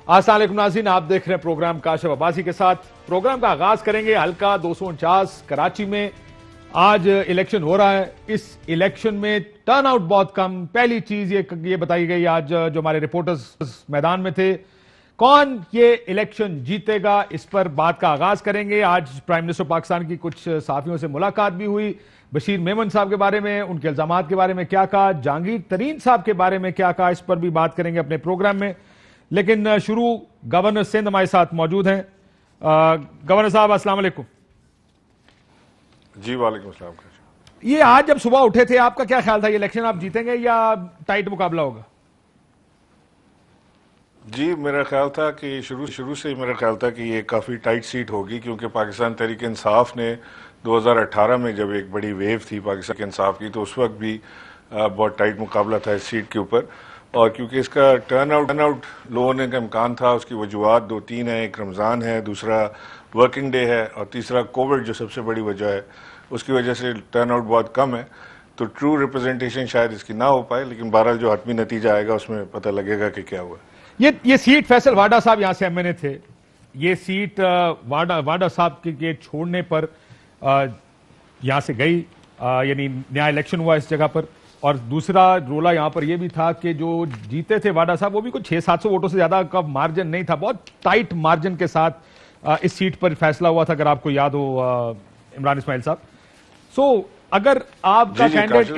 अस्सलाम वालेकुम नाज़रीन, आप देख रहे हैं प्रोग्राम काशिफ अब्बासी के साथ। प्रोग्राम का आगाज करेंगे हल्का 249 कराची में। आज इलेक्शन हो रहा है। इस इलेक्शन में टर्नआउट बहुत कम। पहली चीज ये बताई गई आज जो हमारे रिपोर्टर्स मैदान में थे, कौन ये इलेक्शन जीतेगा, इस पर बात का आगाज करेंगे। आज प्राइम मिनिस्टर पाकिस्तान की कुछ साथियों से मुलाकात भी हुई। बशीर मेमन साहब के बारे में, उनके इल्जामात के बारे में क्या कहा, जहांगीर तरीन साहब के बारे में क्या कहा, इस पर भी बात करेंगे अपने प्रोग्राम में। लेकिन शुरू गवर्नर सिंध हमारे साथ मौजूद हैं। गवर्नर साहब अस्सलाम वालेकुम। जी वालेकुम अस्सलाम। ये आज जब सुबह उठे थे, आपका क्या ख्याल था, ये इलेक्शन आप जीतेंगे या टाइट मुकाबला होगा? जी मेरा ख्याल था कि शुरू से ही मेरा ख्याल था कि ये काफ़ी टाइट सीट होगी, क्योंकि पाकिस्तान तहरीक इंसाफ ने 2018 में जब एक बड़ी वेव थी पाकिस्तान के इंसाफ की, तो उस वक्त भी बहुत टाइट मुकाबला था इस सीट के ऊपर। और क्योंकि इसका टर्नआउट लो होने का इम्कान था, उसकी वजूहत दो तीन है। एक रमज़ान है, दूसरा वर्किंग डे है, और तीसरा कोविड जो सबसे बड़ी वजह है, उसकी वजह से टर्नआउट बहुत कम है। तो ट्रू रिप्रेजेंटेशन शायद इसकी ना हो पाए, लेकिन बहरहाल जो हतमी नतीजा आएगा उसमें पता लगेगा कि क्या हुआ। ये सीट फैसल वाडा साहब यहां से एमएनए थे, ये सीट वाडा साहब के छोड़ने पर यहां से गई, यानी नया इलेक्शन हुआ इस जगह पर। और दूसरा रोला यहां पर यह भी था कि जो जीते थे वाडा साहब, वो भी कुछ 600-700 वोटों से ज्यादा का मार्जिन नहीं था, बहुत टाइट मार्जिन के साथ इस सीट पर फैसला हुआ था, अगर आपको याद हो इमरान इस्माइल साहब। सो अगर आपका कैंडिडेट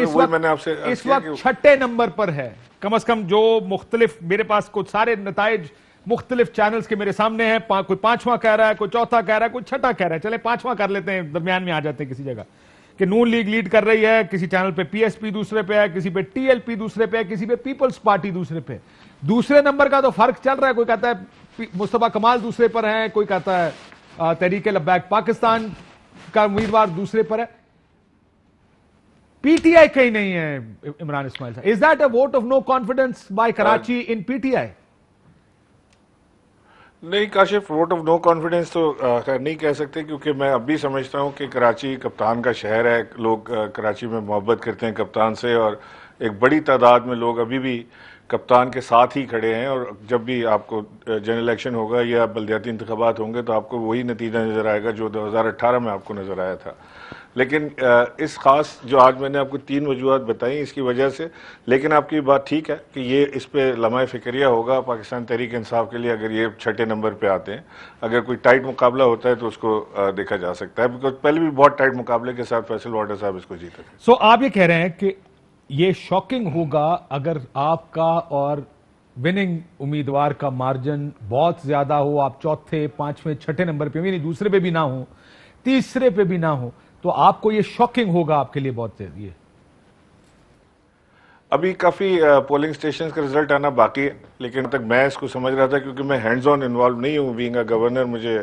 इस वक्त छठे नंबर पर है, कम से कम जो मुख्तलिफ, मेरे पास कुछ सारे नताइज मुख्तलिफ चैनल्स के मेरे सामने हैं, कोई पांचवां कह रहा है, कोई चौथा कह रहा है, कोई छठा कह रहा है, चले पांचवां कर लेते हैं, दरमियान में आ जाते हैं किसी जगह कि नून लीग लीड कर रही है, किसी चैनल पे पीएसपी दूसरे पे है, किसी पे टीएलपी दूसरे पे है, किसी पे पीपल्स पार्टी दूसरे पे। दूसरे नंबर का तो फर्क चल रहा है, कोई कहता है मुस्तफा कमाल दूसरे पर है, कोई कहता है तहरीक लब्बैक पाकिस्तान का उम्मीदवार दूसरे पर है, पीटीआई कहीं नहीं है। इमरान इस्माइल साहब, is that a vote of no confidence by Karachi in PTI? नहीं Kashif, vote of no confidence तो खैर नहीं कह सकते, क्योंकि मैं अब भी समझता हूं कि कराची कप्तान का शहर है। लोग कराची में मोहब्बत करते हैं कप्तान से, और एक बड़ी तादाद में लोग अभी भी कप्तान के साथ ही खड़े हैं। और जब भी आपको जनरल इलेक्शन होगा या बल्दियाती इंतखाबात होंगे, तो आपको वही नतीजा नज़र आएगा जो 2018 में आपको नज़र आया था। लेकिन इस खास जो आज मैंने आपको 3 वजूहत बताई इसकी वजह से, लेकिन आपकी बात ठीक है कि ये इस पे लम्हा फिक्रिया होगा पाकिस्तान तहरीक इंसाफ के लिए, अगर ये छठे नंबर पे आते हैं। अगर कोई टाइट मुकाबला होता है तो उसको देखा जा सकता है, बिकॉज पहले भी बहुत टाइट मुकाबले के साथ फैसल वाडा साहब इसको जीते थे। सो आप ये कह रहे हैं कि ये शॉकिंग होगा अगर आपका और विनिंग उम्मीदवार का मार्जिन बहुत ज्यादा हो, आप चौथे, पांचवें, छठे नंबर पे भी नहीं, दूसरे पे भी ना हो, तीसरे पे भी ना हो, तो आपको ये शॉकिंग होगा आपके लिए बहुत ये? अभी काफ़ी पोलिंग स्टेशन का रिजल्ट आना बाकी है, लेकिन तक मैं इसको समझ रहा था, क्योंकि मैं हैंड्स ऑन इन्वॉल्व नहीं हूँ बीइंग अ गवर्नर, मुझे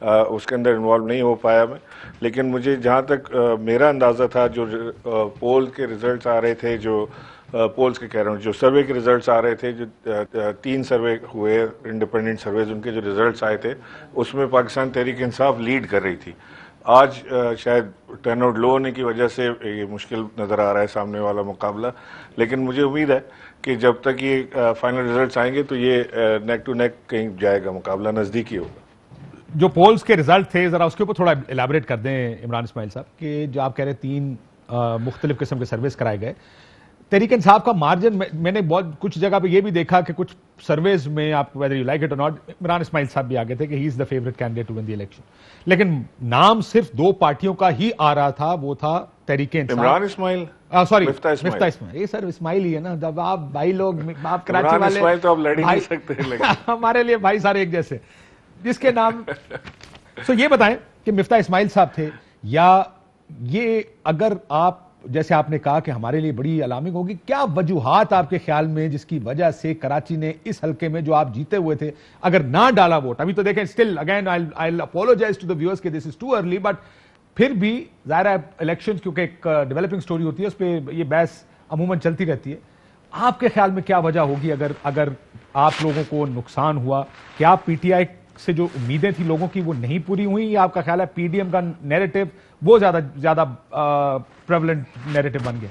उसके अंदर इन्वॉल्व नहीं हो पाया मैं। लेकिन मुझे जहाँ तक मेरा अंदाज़ा था, जो पोल के रिजल्ट्स आ रहे थे, जो पोल्स के कह रहा हूँ, जो सर्वे के रिजल्ट्स आ रहे थे, जो 3 सर्वे हुए इंडिपेंडेंट सर्वेज, उनके जो रिजल्ट्स आए थे, उसमें पाकिस्तान तहरीक इंसाफ लीड कर रही थी। आज शायद टर्नआउट लो होने की वजह से ये मुश्किल नज़र आ रहा है सामने वाला मुकाबला, लेकिन मुझे उम्मीद है कि जब तक ये फाइनल रिजल्ट्स आएंगे तो ये नेक टू नेक कहीं जाएगा, मुकाबला नज़दीकी होगा। जो पोल्स के रिजल्ट थे, जरा उसके ऊपर थोड़ा इलाबरेट कर दें इमरान इस्माइल साहब, कि जो आप कह रहे हैं 3 मुख्तलिफ किस्म के सर्वेस कराए गए, तहरीक इंसाफ का मार्जिन, मैंने बहुत कुछ जगह पे ये भी देखा कि कुछ सर्वेज में, आप whether you like it or not, Imran Ismail sahab भी आगे थे कि he is the favourite candidate to win the election, लेकिन नाम सिर्फ 2 पार्टियों का ही आ रहा था, वो था तहरीक इंसाफ, इमरान इस्माइल, सॉरी मिफ्ता इस्माइल। ये सर इस्माइल ही है ना, जब आप भाई लोग, आप कराची वाले, इस्माइल तो आप लड़ ही नहीं सकते हमारे लिए भाई सारे एक जैसे, जिसके नाम सो ये बताएं कि मिफ्ता इस्माइल साहब थे, या ये अगर आप, जैसे आपने कहा कि हमारे लिए बड़ी अलार्मिंग होगी, क्या वजूहात आपके ख्याल में जिसकी वजह से कराची ने इस हल्के में जो आप जीते हुए थे, अगर ना डाला वोट, अभी तो देखें, still again I will apologize to the viewers कि this is too early, but फिर भी जाहिर है इलेक्शन क्योंकि एक डेवलपिंग स्टोरी होती है, उस पर यह बहस अमूमन चलती रहती है। आपके ख्याल में क्या वजह होगी अगर आप लोगों को नुकसान हुआ? क्या पीटीआई से जो उम्मीदें थी लोगों की वो नहीं पूरी हुई, या आपका ख्याल है पीडीएम का नैरेटिव वो ज्यादा प्रेवलेंट नैरेटिव बन गया?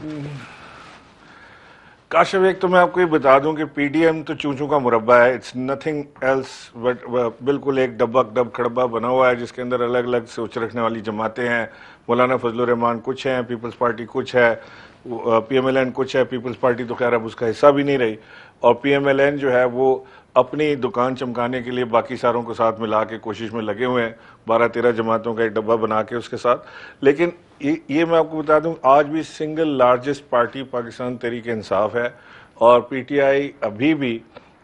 काशिफ, एक तो मैं आपको ये बता दूं कि पीडीएम तो चूं चूं का मुरब्बा है, इट्स नथिंग एल्स बट बिल्कुल एक डब्बा डब खड़ब्बा बना हुआ है जिसके अंदर अलग अलग सोच रखने वाली जमातें हैं। मौलाना फजलुर रहमान कुछ हैं, पीपल्स पार्टी कुछ है, पीएमएलएन कुछ है। पीपल्स पार्टी तो खैर अब उसका हिस्सा भी नहीं रही, और पीएमएलएन जो है वो अपनी दुकान चमकाने के लिए बाकी सारों को साथ मिला के कोशिश में लगे हुए हैं, 12-13 जमातों का एक डब्बा बना के उसके साथ। लेकिन ये मैं आपको बता दूं, आज भी single largest party Pakistan Tehreek Insaf है, और पीटीआई अभी भी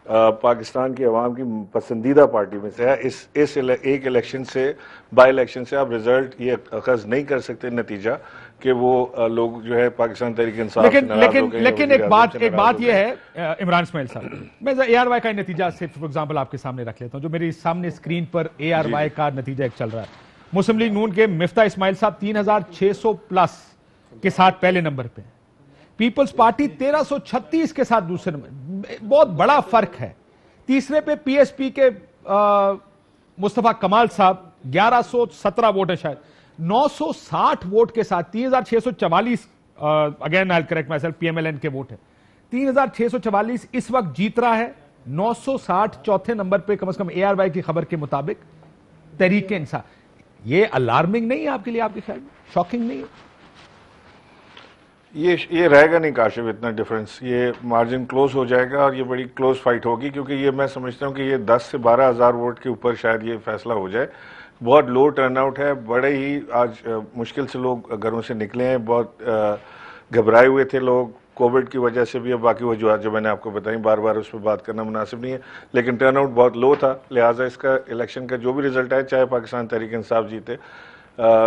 पाकिस्तान की अवाम की पसंदीदा पार्टी में से है। इस एक इलेक्शन से, बाई इलेक्शन से आप रिजल्ट ये अखज़ नहीं कर सकते नतीजा कि वो लोग जो है पाकिस्तान तहरीक इंसाफ से लेकिन नाराज हो लेकिन गए, लेकिन वज़ीर एक आज़म बात से नाराज हो ये गए। है इमरान इस्माइल साहब, मैं एआरवाई का नतीजा सिर्फ फॉर एग्जांपल आपके सामने रख लेता हूं। जो मेरे सामने स्क्रीन पर एआरवाई का नतीजा एक चल रहा है, मुस्लिम लीग नून के मिफ्ता इस्माइल साहब 3600 प्लस के साथ पहले नंबर पे, पीपल्स पार्टी 1336 के साथ दूसरे नंबर, बहुत बड़ा फर्क है। तीसरे पे पीएसपी के मुस्तफा कमाल साहब 1117 वोट है, शायद 960 वोट के साथ 3644, again I correct my self, PMLN के वोट है 3644 इस वक्त जीत रहा है। 960 चौथे नंबर पे कम से कम एआरवाई की खबर के मुताबिक तहरीक इंसाफ। ये अलार्मिंग नहीं है आपके लिए, आपके ख्याल में शॉकिंग नहीं है? ये रहेगा नहीं काशिफ इतना डिफरेंस, ये मार्जिन क्लोज हो जाएगा और ये बड़ी क्लोज फाइट होगी, क्योंकि ये मैं समझता हूँ कि ये 10 से 12 हज़ार वोट के ऊपर शायद ये फैसला हो जाए। बहुत लो टर्नआउट है, बड़े ही आज मुश्किल से लोग घरों से निकले हैं, बहुत घबराए हुए थे लोग कोविड की वजह से भी। अब बाकी वजूहत जो मैंने आपको बताई, बार बार उस पर बात करना मुनासिब नहीं है, लेकिन टर्नआउट बहुत लो था। लिहाजा इसका इलेक्शन का जो भी रिजल्ट आए, चाहे पाकिस्तान तहरीक इंसाफ जीते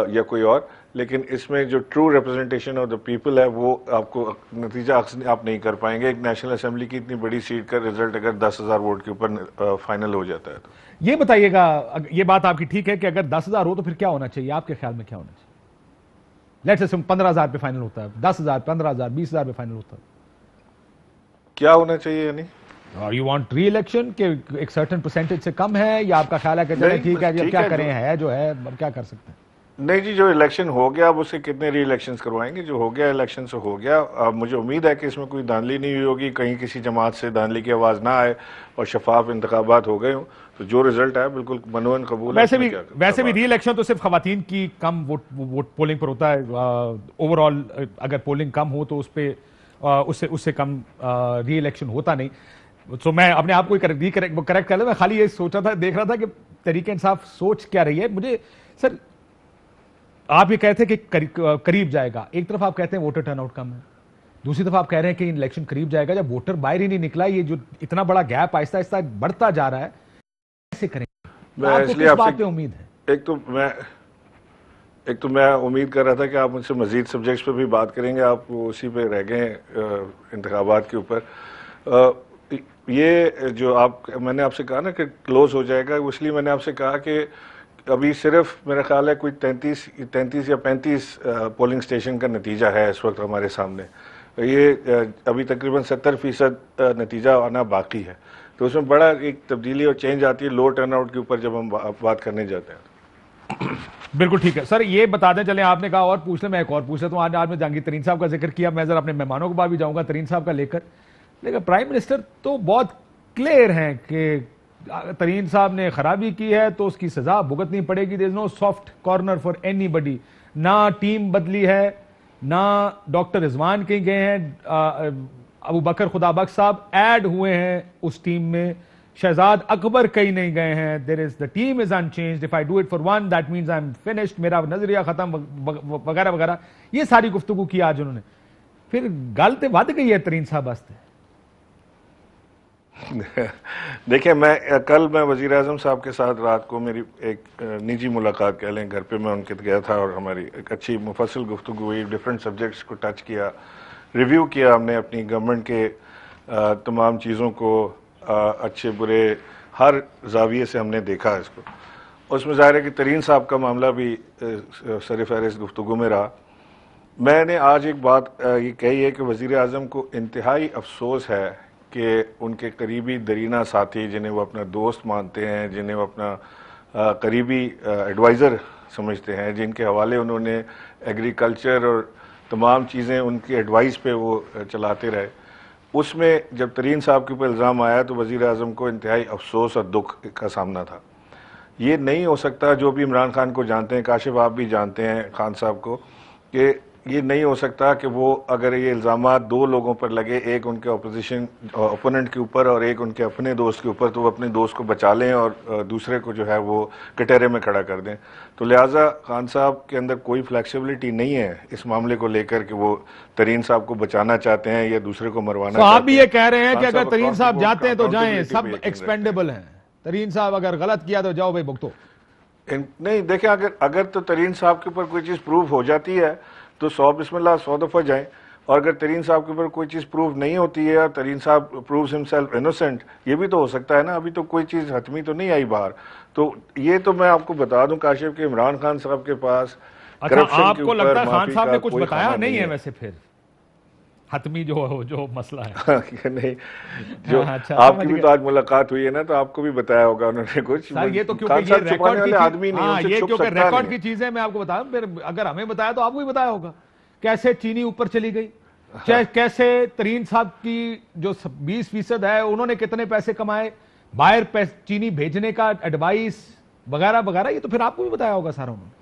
या कोई और, लेकिन इसमें जो true representation of the people है वो आपको नतीजा आप नहीं कर पाएंगे। एक नेशनल असेंबली की इतनी बड़ी सीट का रिजल्ट अगर 10,000 वोट के ऊपर फाइनल हो जाता है तो। ये बताइएगा, ये बात आपकी ठीक है कि अगर 10,000 हो तो फिर क्या होना चाहिए आपके ख्याल में? क्या होना चाहिए? लेट्स अज्यूम 15,000 पे फाइनल होता है, 10,000, 15,000, 20,000 पे फाइनल होता है, क्या होना चाहिए यानी? और यू वांट री इलेक्शन के एक सर्टेन परसेंटेज से कम है, या आपका ख्याल है कि चले ठीक है जी, क्या करें, है जो है, अब क्या कर सकते हैं? नहीं जी, जो इलेक्शन हो गया अब उससे कितने री इलेक्शंस करवाएंगे? जो हो गया इलेक्शन से हो गया। अब मुझे उम्मीद है कि इसमें कोई धांधली नहीं हुई होगी, कहीं किसी जमात से धांधली की आवाज़ ना आए और शफाफ इंतखाबात हो गए हों, तो जो रिजल्ट आया बिल्कुल मनोन कबूल है। वैसे भी री इलेक्शन तो सिर्फ खवातीन की कम वोट पोलिंग पर होता है। ओवरऑल अगर पोलिंग कम हो तो उस पर उससे कम री इलेक्शन होता नहीं। तो मैं अपने आप को करेक्ट कर लिया। मैं खाली ये सोच रहा था, देख रहा था कि तहरीक इंसाफ सोच क्या रही है। मुझे सर, आप ये कहते हैं कि करीब जाएगा, एक तरफ आप कहते हैं वोटर टर्नआउट कम है, दूसरी तरफ आप कह रहे हैं कि इलेक्शन करीब जाएगा। जब वोटर बाहर ही नहीं निकला, ये जो इतना बड़ा गैप आहिस्ता आहिस्ता बढ़ता जा रहा है, कैसे करेंगे? मैं इसलिए बात पे उम्मीद है? एक तो मैं उम्मीद कर रहा था कि आप मुझसे मजीद सब्जेक्ट्स पे भी बात करेंगे, आप उसी पे रह गए इंतखाबात के ऊपर। ये जो मैंने आपसे कहा ना कि क्लोज हो जाएगा, इसलिए मैंने आपसे कहा कि अभी सिर्फ मेरा ख्याल है कोई 33 या 35 पोलिंग स्टेशन का नतीजा है इस वक्त हमारे सामने। ये अभी तकरीबन 70% नतीजा आना बाकी है, तो उसमें बड़ा एक तब्दीली और चेंज आती है लो टर्नआउट के ऊपर जब हम बात करने जाते हैं। बिल्कुल ठीक है सर, ये बता दें, चले आपने कहा और पूछ ले, मैं एक और पूछ लेता हूँ। आज मैं जहांगीर तरीन साहब का जिक्र किया, मैं जरा अपने मेहमानों के बाद भी जाऊंगा तरीन साहब का लेकर। लेकिन प्राइम मिनिस्टर तो बहुत क्लियर हैं कि तरीन साहब ने खराबी की है तो उसकी सजा भुगतनी पड़ेगी। There is no soft corner for anybody. ना टीम बदली है, ना डॉक्टर रिजवान कहीं गए हैं, अबू बकर खुदाबख्श साहब ऐड हुए हैं उस टीम में, शहजाद अकबर कहीं नहीं गए हैं। There is the team is unchanged, if I do it for one that means I am finished, मेरा नजरिया खत्म, वगैरह वगैरह। ये सारी गुफ्तगू की आज उन्होंने, फिर गल तो वध गई है तरीन साहब वास्ते। देखिए, कल मैं वज़ीर आज़म साहब के साथ रात को मेरी एक निजी मुलाकात कह लें, घर पे मैं उनके गया था और हमारी एक अच्छी मुफस्सिल गुफ्तगू हुई, डिफरेंट सब्जेक्ट्स को टच किया, रिव्यू किया हमने अपनी गवर्नमेंट के तमाम चीज़ों को, अच्छे बुरे हर जाविये से हमने देखा इसको। उसमें ज़ाहिर है कि तरीन साहब का मामला भी सर फहरिस्त गुफ्तगू में रहा। मैंने आज एक बात ये कही है कि वज़ीर आज़म को इंतहाई अफसोस है कि उनके करीबी दरीना साथी, जिन्हें वो अपना दोस्त मानते हैं, जिन्हें वो अपना करीबी एडवाइज़र समझते हैं, जिनके हवाले उन्होंने एग्रीकल्चर और तमाम चीज़ें उनकी एडवाइस पे वो चलाते रहे, उसमें जब तरीन साहब के ऊपर इल्ज़ाम आया तो वज़ीर आज़म को इंतहाई अफसोस और दुख का सामना था। ये नहीं हो सकता, जो भी इमरान खान को जानते हैं, काशिफ आप भी जानते हैं खान साहब को, कि ये नहीं हो सकता कि वो अगर ये इल्ज़ामात दो लोगों पर लगे, एक उनके अपोजिशन ओपोनेंट के ऊपर और एक उनके अपने दोस्त के ऊपर, तो वो अपने दोस्त को बचा लें और दूसरे को जो है वो कटहरे में खड़ा कर दें। तो लिहाजा खान साहब के अंदर कोई फ्लैक्सिबिलिटी नहीं है इस मामले को लेकर कि वो तरीन साहब को बचाना चाहते हैं या दूसरे को मरवाना तो आप चाहते भी हैं। ये कह रहे हैं कि खान अगर तरीन across the साहब board जाते हैं तो जाएं, accountability सब पे यकीन एक्सपेंडेबल हैं। तरीन साहब अगर गलत किया तो जाओ भाई भुगतो। नहीं देखें, अगर तो तरीन साहब के ऊपर कोई चीज़ प्रूव हो जाती है तो 100 बिस्मिल्लाह 100 दफ़ा जाएं, और अगर तरीन साहब के ऊपर कोई चीज़ प्रूव नहीं होती है और तरीन साहब प्रूव्स हिमसेल्फ इनोसेंट, ये भी तो हो सकता है ना। अभी तो कोई चीज़ हतमी तो नहीं आई बाहर। तो ये तो मैं आपको बता दूं काशिफ के इमरान खान साहब के पास अच्छा, करप्शन के आपको लगता ऊपर है खान माफी साहब का ने कुछ कोई बताया खाना नहीं है वैसे फिर हतमी जो मसला है? नहीं, जो अच्छा, आपकी समझ भी गया। तो आज मुलाकात हुई है ना, तो आपको भी बताया होगा उन्होंने कुछ। सर ये तो खान क्योंकि ये साहब छुपाने रिकॉर्ड की वाले आदमी नहीं, उनसे ये छुप क्योंकि सकता रिकॉर्ड नहीं। की चीजें मैं आपको बता रहा हूं, फिर अगर हमें बताया तो आपको भी बताया होगा कैसे चीनी ऊपर चली गई, कैसे तरीन साहब की जो 20% है उन्होंने कितने पैसे कमाए, बाहर चीनी भेजने का एडवाइस वगैरह वगैरह, ये तो फिर आपको भी बताया होगा सारा उन्होंने।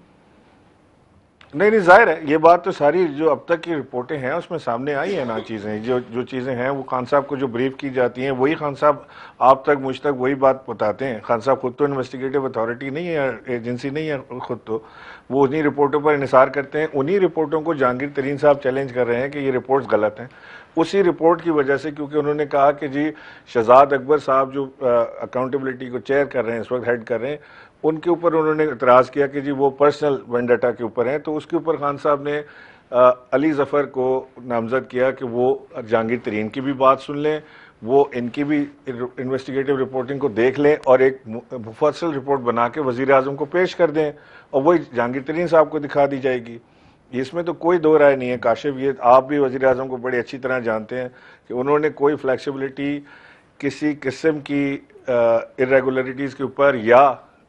नहीं, जाहिर है ये बात तो सारी जो अब तक की रिपोर्टें हैं उसमें सामने आई है ना। चीज़ें जो चीज़ें हैं वो खान साहब को जो ब्रीफ की जाती हैं वही खान साहब आप तक मुझ तक वही बात बताते हैं। खान साहब खुद तो इन्वेस्टिगेटिव अथॉरिटी नहीं है, एजेंसी नहीं है खुद, तो वो उन्हीं रिपोर्टों पर इंसार करते हैं। उन्हीं रिपोर्टों को जहांगीर तरीन साहब चैलेंज कर रहे हैं कि ये रिपोर्ट्स गलत हैं। उसी रिपोर्ट की वजह से, क्योंकि उन्होंने कहा कि जी शहजाद अकबर साहब जो अकाउंटेबिलिटी को चेयर कर रहे हैं, इस वक्त हेड कर रहे हैं, उनके ऊपर उन्होंने इतराज़ किया कि जी वो पर्सनल वेंडेटा के ऊपर हैं। तो उसके ऊपर खान साहब ने अली ज़फ़र को नामज़द किया कि वो जहांगीर तरीन की भी बात सुन लें, वो इनकी भी इन्वेस्टिगेटिव रिपोर्टिंग को देख लें और एक मुफस्सल रिपोर्ट बना के वज़ीर आज़म को पेश कर दें, और वही जहांगीर तरीन साहब को दिखा दी जाएगी। इसमें तो कोई दो राय नहीं है काशिफ, ये आप भी वज़ीर आज़म को बड़ी अच्छी तरह जानते हैं कि उन्होंने कोई फ्लैक्सिबिलिटी किसी किस्म की इरेगुलरिटीज़ के ऊपर या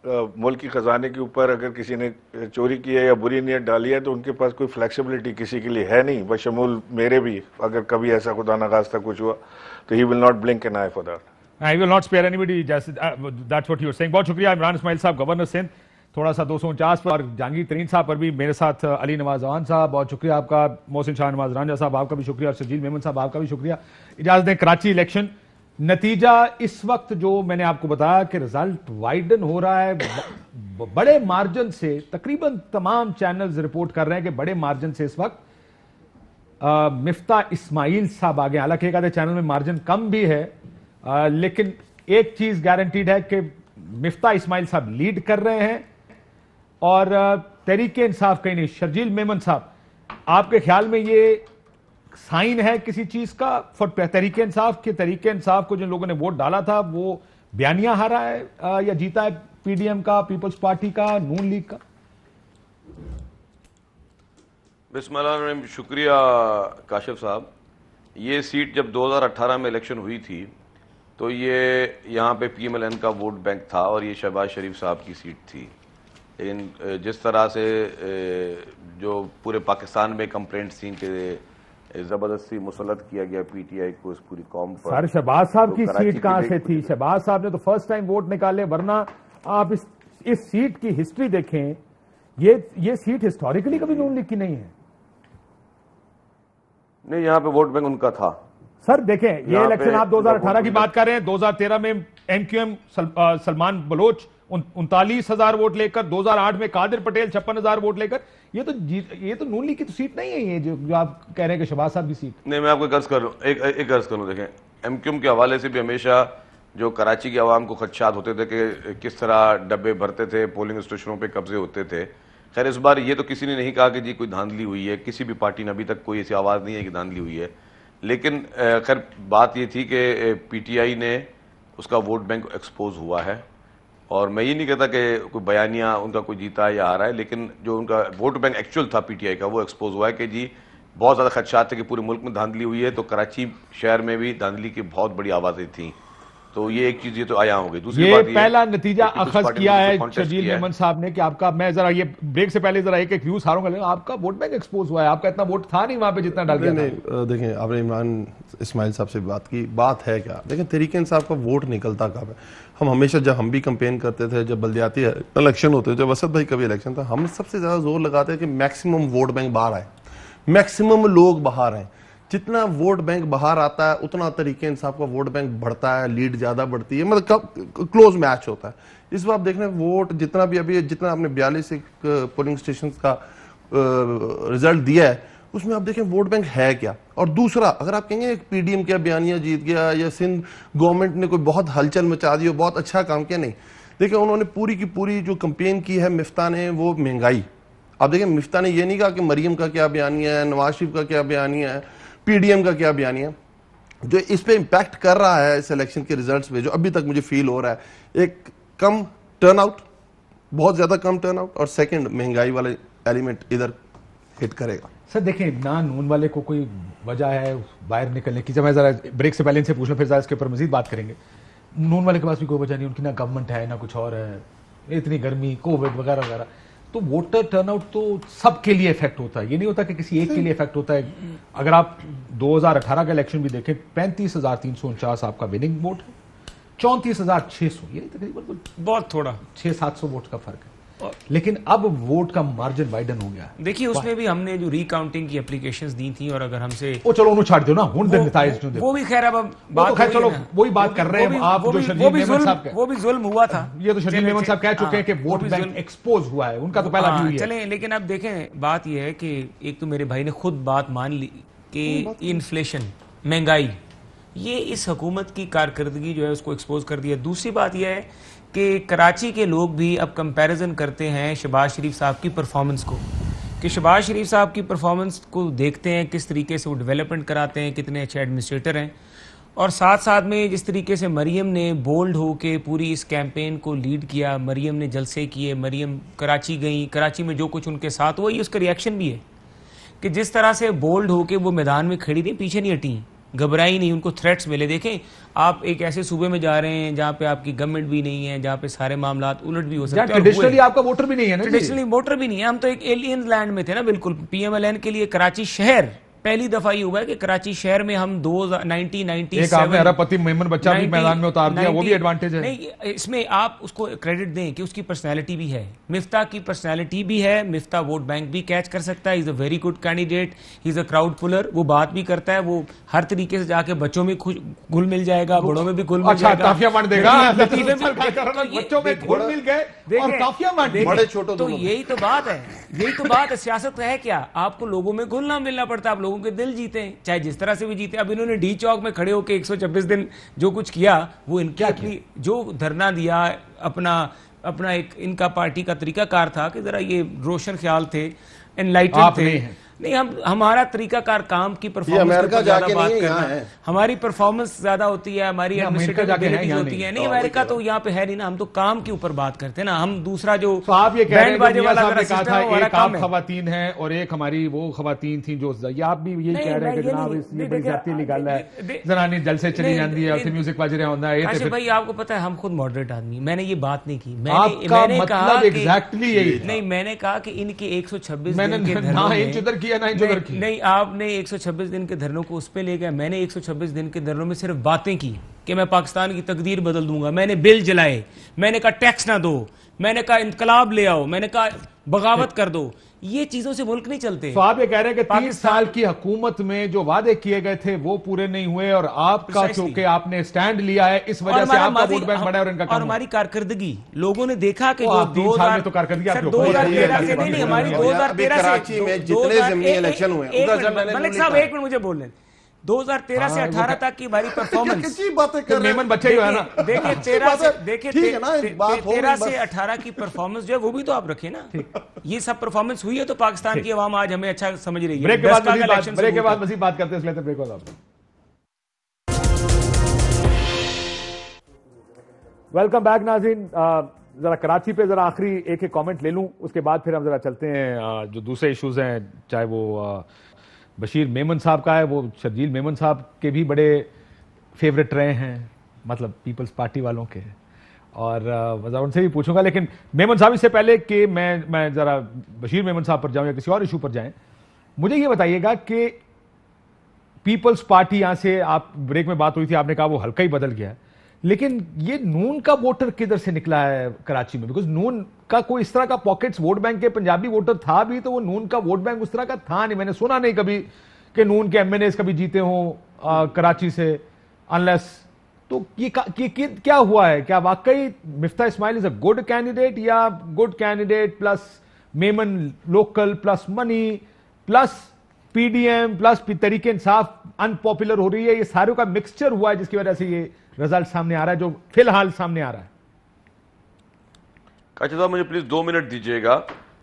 मुल्क की ख़जाने के ऊपर अगर किसी ने चोरी की है या बुरी नीयत डाली है तो उनके पास कोई फ्लैक्सिबिलिटी किसी के लिए है नहीं, बशमूल मेरे भी। अगर कभी ऐसा खुदा न खास्ता कुछ हुआ तो he will not blink an eye for that. I will not spare anybody, that's what you are saying. बहुत शुक्रिया इमरान इस्माइल साहब, गवर्नर सिंध। थोड़ा सा 249 पर और जहांगीर तरीन साहब पर भी मेरे साथ अली नवाज जवान साहब, बहुत शुक्रिया आपका। मोहसिन शाह नवाज रांझा साहब आपका भी शुक्रिया, और शजील मेमन साहब आपका भी शुक्रिया। इजाजत दें, कराची इलेक्शन नतीजा इस वक्त जो मैंने आपको बताया कि रिजल्ट वाइडन हो रहा है बड़े मार्जिन से, तकरीबन तमाम चैनल्स रिपोर्ट कर रहे हैं कि बड़े मार्जिन से इस वक्त मिफ्ता इस्माइल साहब आगे। हालांकि एक आधे चैनल में मार्जिन कम भी है, लेकिन एक चीज गारंटीड है कि मिफ्ता इस्माइल साहब लीड कर रहे हैं और तहरीक इंसाफ कहीं नहीं। शर्जील मेमन साहब, आपके ख्याल में ये साइन है किसी चीज का फॉर तहरीक इंसाफ के? तहरीक इंसाफ को जिन लोगों ने वोट डाला था वो बयानिया हारा है या जीता है पीडीएम का, पीपल्स पार्टी का, नून लीग का? बिस्मिल्लाह, शुक्रिया काशिफ साहब। ये सीट जब 2018 में इलेक्शन हुई थी तो ये यहाँ पे पीएमएलएन का वोट बैंक था और ये शहबाज शरीफ साहब की सीट थी। लेकिन जिस तरह से जो पूरे पाकिस्तान में कंप्लेंट्स थी कि जबरदस्ती मुसल्लत किया गया पीटीआई को इस पूरी कौम पर। सर शहबाज साहब तो की कराची सीट कहां के से थी? शहबाज साहब ने तो फर्स्ट टाइम वोट निकाले, वरना आप इस सीट की हिस्ट्री देखें, ये सीट हिस्टोरिकली कभी नून लीग की नहीं है। नहीं, यहाँ पे वोट बैंक उनका था सर। देखें, ये इलेक्शन आप 2018 की बात कर रहे हैं, 2013 में एमक्यूएम सलमान बलोच 39,000 वोट लेकर, 2008 में कादिर पटेल 56,000 वोट लेकर, ये तो नून लीग की तो सीट नहीं है ये जो आप कह रहे हैं कि शहबाज साहब की सीट। नहीं, मैं आपको गर्ज कर रहा हूँ, एक गर्ज करूँ। देखें, एमक्यूएम के हवाले से भी हमेशा जो कराची की आवाम को खदशात होते थे कि किस तरह डब्बे भरते थे, पोलिंग स्टेशनों पे कब्जे होते थे। खैर, इस बार ये तो किसी ने नहीं कहा कि जी कोई धांधली हुई है, किसी भी पार्टी ने अभी तक कोई ऐसी आवाज़ नहीं है कि धांधली हुई है। लेकिन खैर बात ये थी कि पीटीआई ने उसका वोट बैंक एक्सपोज हुआ है, और मैं ये नहीं कहता कि कोई बयानिया उनका कोई जीता है या हारा है, लेकिन जो उनका वोट बैंक एक्चुअल था पीटीआई का वो एक्सपोज हुआ है कि जी बहुत ज़्यादा खदशात थे कि पूरे मुल्क में धांधली हुई है। तो कराची शहर में भी धांधली की बहुत बड़ी आवाज़ें थीं। तो ये एक चीज, ये तो आया हो गई। दूसरी ये बात पहला नतीजा कि कुछ अखज पार्टी किया ने है जिसको contest शर्जील किया है। मेमन साहब ने कि आपका, मैं जरा ये ब्रेक से पहले जरा एक व्यूज हारूंगा, लेकिन आपका वोट बैंक एक्सपोज हुआ है, आपका इतना वोट था नहीं वहां पे जितना डाल नहीं गया नहीं, देखें आपने इमरान इस्माइल साहब से बात की, बात है क्या, देखें तरीके इंसाफ का वोट निकलता कब है। हम हमेशा, जब हम भी कंपेन करते थे, जब बल्दियाती इलेक्शन होते थे, जब असद भाई का भी इलेक्शन था, हम सबसे ज़्यादा जोर लगाते हैं कि मैक्सिमम वोट बैंक बाहर आए, मैक्सिमम लोग बाहर आए। जितना वोट बैंक बाहर आता है उतना तरीके इंसाफ का वोट बैंक बढ़ता है, लीड ज़्यादा बढ़ती है, मतलब क्लोज मैच होता है। इस बार आप देख रहे हैं वोट जितना भी अभी, जितना आपने 42 पोलिंग स्टेशन का रिजल्ट दिया है, उसमें आप देखें वोट बैंक है क्या। और दूसरा, अगर आप कहेंगे पीडीएम क्या बयानिया जीत गया या सिंध गवर्नमेंट ने कोई बहुत हलचल मचा दी, बहुत अच्छा काम किया, नहीं। देखिए उन्होंने पूरी की पूरी जो कंपेन की है मिफ्ता ने, वो महंगाई, आप देखें मिफ्ता ने ये नहीं कहा कि मरियम का क्या बयानिया है, नवाज शरीफ का क्या बयानिया है, पीडीएम का क्या बयानिया, जो इस पे इम्पैक्ट कर रहा है इस इलेक्शन के रिजल्ट्स पे, जो अभी तक मुझे फील हो रहा है, एक कम टर्नआउट, बहुत ज्यादा कम टर्नआउट, और सेकंड महंगाई वाले एलिमेंट इधर हिट करेगा। सर देखिए ना, नून वाले को कोई वजह है बाहर निकलने की, जब मैं जरा ब्रेक से पहले इनसे पूछ लूं, फिर जरा इसके ऊपर मजीद बात करेंगे। नून वाले के पास भी कोई वजह नहीं, उनकी ना गवर्नमेंट है ना कुछ और है, इतनी गर्मी, कोविड वगैरह वगैरैरह। तो वोटर टर्नआउट तो सबके लिए इफेक्ट होता है, ये नहीं होता कि किसी एक के लिए इफेक्ट होता है। अगर आप 2018 का इलेक्शन भी देखें, 35,349 आपका विनिंग वोट है, 34,600, ये तकरीबन बहुत थोड़ा 600-700 वोट का फर्क है। लेकिन अब वोट का मार्जिन वाइडन हो गया। देखिए उसमें भी हमने जो रिकाउंटिंग की एप्लीकेशंस दी थी, और अगर हमसे वो चलो उन्हें छाड़ दो ना, हुन दे नताइज जो दे, वो भी खैर अब वो तो खैर चलो वही बात कर रहे हैं आप, जो शर्जील मेमन साहब का, वो भी जुल्म हुआ था। ये तो शर्जील मेमन साहब कह चुके हैं कि वोट बैंक एक्सपोज हुआ है, उनका तो पहला व्यू ही है। चलें, लेकिन अब देखें बात यह है कि एक तो मेरे भाई ने खुद बात मान ली कि इन्फ्लेशन, महंगाई, ये इस हुकूमत की कारकर्दगी जो है उसको एक्सपोज कर दिया। दूसरी बात यह है कि कराची के लोग भी अब कंपैरिजन करते हैं शहबाज शरीफ साहब की परफॉर्मेंस को, कि शहबाज शरीफ साहब की परफॉर्मेंस को देखते हैं किस तरीके से वो डेवलपमेंट कराते हैं, कितने अच्छे एडमिनिस्ट्रेटर हैं, और साथ साथ में जिस तरीके से मरियम ने बोल्ड होके पूरी इस कैंपेन को लीड किया, मरियम ने जलसे किए, मरियम कराची गई, कराची में जो कुछ उनके साथ हुआ, ये उसका रिएक्शन भी है कि जिस तरह से बोल्ड होके वो मैदान में खड़ी थी, पीछे नहीं हटी, घबराई नहीं, उनको थ्रेट्स मिले। देखें आप एक ऐसे सूबे में जा रहे हैं जहाँ पे आपकी गवर्नमेंट भी नहीं है, जहाँ पे सारे मामलात उलट भी हो सकते हैं, ट्रेडिशनली आपका वोटर भी नहीं है ना, ट्रेडिशनली वोटर भी नहीं है, हम तो एक एलियन लैंड में थे ना, बिल्कुल। पीएमएलएन के लिए कराची शहर पहली दफा ये हुआ है कि कराची शहर में हम 1997 एक आपने अरबपति मेमन बच्चा भी मैदान में उतार दिया, वो भी एडवांटेज है। नहीं, इसमें आप उसको क्रेडिट दें कि उसकी पर्सनालिटी भी है, मिफ्ता की पर्सनालिटी भी है, मिफ्ता वोट बैंक भी कैच कर सकता है, is a very good candidate, he is a crowd puller, वो बात भी करता है, वो हर तरीके से जाके बच्चों में घुल मिल जाएगा, बड़ों में भी घुल मिल जाएगा, काफिया बांट देगा, बच्चों में घुल मिल गए और काफिया बांट देगा, बड़े छोटे, तो यही तो बात है, यही तो बात है। सियासत है क्या, आपको लोगों में घुलना मिलना पड़ता है, आप लोगों के दिल जीते हैं, चाहे जिस तरह से भी जीते। अब इन्होंने डी चौक में खड़े होकर 126 दिन जो कुछ किया, वो इनकी अपनी जो धरना दिया, अपना एक इनका पार्टी का तरीकाकार था कि जरा ये रोशन ख्याल थे, एनलाइटेड थे। नहीं, हमारा तरीकाकार काम की परफॉर्मेंस पर ज्यादा बात करना है, हमारी परफॉर्मेंस ज्यादा होती है, हमारी एडमिनिस्ट्रेटिव एबिलिटीज होती है। नहीं, अमेरिका तो यहाँ पे है नहीं ना, हम तो काम के ऊपर बात करते हैं ना, हम दूसरा जो आप ये कह रहे हैं, बाजे वाला कहा था एक आप खवातीन है और एक हमारी वो खवातीन थी जो, ये आप भी यही कह रहे हैं कि जनाब ये बड़ी जाती गल है, जनानी जल से चली जाती है, उससे म्यूजिक बज रहा होता है। काशिफ भाई आपको पता है हम खुद मॉडरेट आदमी, मैंने ये बात नहीं की, मैंने कहा एग्जैक्टली यही, नहीं मैंने कहा कि इनके 126 मैंने ना इंच उधर किया ना इंच उधर की, नहीं आपने 126 दिन के धरनों को उस पे ले गया, मैंने 126 दिन के धरनों में सिर्फ बातें की कि मैं पाकिस्तान की तकदीर बदल दूंगा, मैंने बिल जलाए, मैंने कहा टैक्स ना दो, मैंने कहा इंकलाब ले आओ, मैंने कहा बगावत कर दो, ये चीजों से मुल्क नहीं चलते। तो आप ये कह रहे हैं कि 30 साल की हुकूमत में जो वादे किए गए थे वो पूरे नहीं हुए, और आपका चूंकि आपने स्टैंड लिया है इस वजह से आपका वोट बैंक बढ़ा और इनका और हमारी कारकर्दगी लोगों ने देखा कि जो 2000 में तो कारकर्दगी आपकी 2013 से नहीं, हमारी 2013 कराची में जितने ज़मीनी इलेक्शन हुए, मलिक साहब एक मिनट मुझे बोल लें, 2013 से 18 तक की हमारी परफॉर्मेंस, बातें कर रहे मेमन बच्चे जो है ना, देखिए 13 से 18 की परफॉर्मेंस जो है वो भी तो आप रखें ना, ये सब परफॉर्मेंस हुई है तो पाकिस्तान की आवाम आज हमें अच्छा समझ रही है। ब्रेक के बाद मजीद बात करते हैं, इसलिए ब्रेक बाद वेलकम बैक नाज़रीन। जरा कराची पे जरा आखिरी एक कमेंट ले लूं, उसके बाद फिर हम जरा चलते हैं जो दूसरे इश्यूज हैं, चाहे वो बशीर मेमन साहब का है, वो शर्जील मेमन साहब के भी बड़े फेवरेट रहे हैं, मतलब पीपल्स पार्टी वालों के हैं, और मैं उनसे भी पूछूंगा। लेकिन मेमन साहब, इससे पहले कि मैं जरा बशीर मेमन साहब पर जाऊं या किसी और इशू पर जाएं, मुझे ये बताइएगा कि पीपल्स पार्टी, यहां से आप ब्रेक में बात हुई थी, आपने कहा वो हल्का ही बदल गया है, लेकिन ये नून का वोटर किधर से निकला है कराची में? बिकॉज नून का कोई इस तरह का पॉकेट्स वोट बैंक के पंजाबी वोटर था भी, तो वो नून का वोट बैंक उस तरह का था नहीं। मैंने सुना नहीं कभी कि नून के एमएनएस कभी जीते हों कराची से, अनलेस। तो ये क्या हुआ है? क्या वाकई Miftah Ismail is a good candidate, या good candidate plus Memon local plus money plus PDM plus Tehreek-e-Insaf unpopular हो रही है? ये सारों का मिक्सचर हुआ है जिसकी वजह से ये रिजल्ट सामने आ रहा है जो फिलहाल सामने आ रहा है। काशी साहब, मुझे प्लीज 2 मिनट दीजिएगा।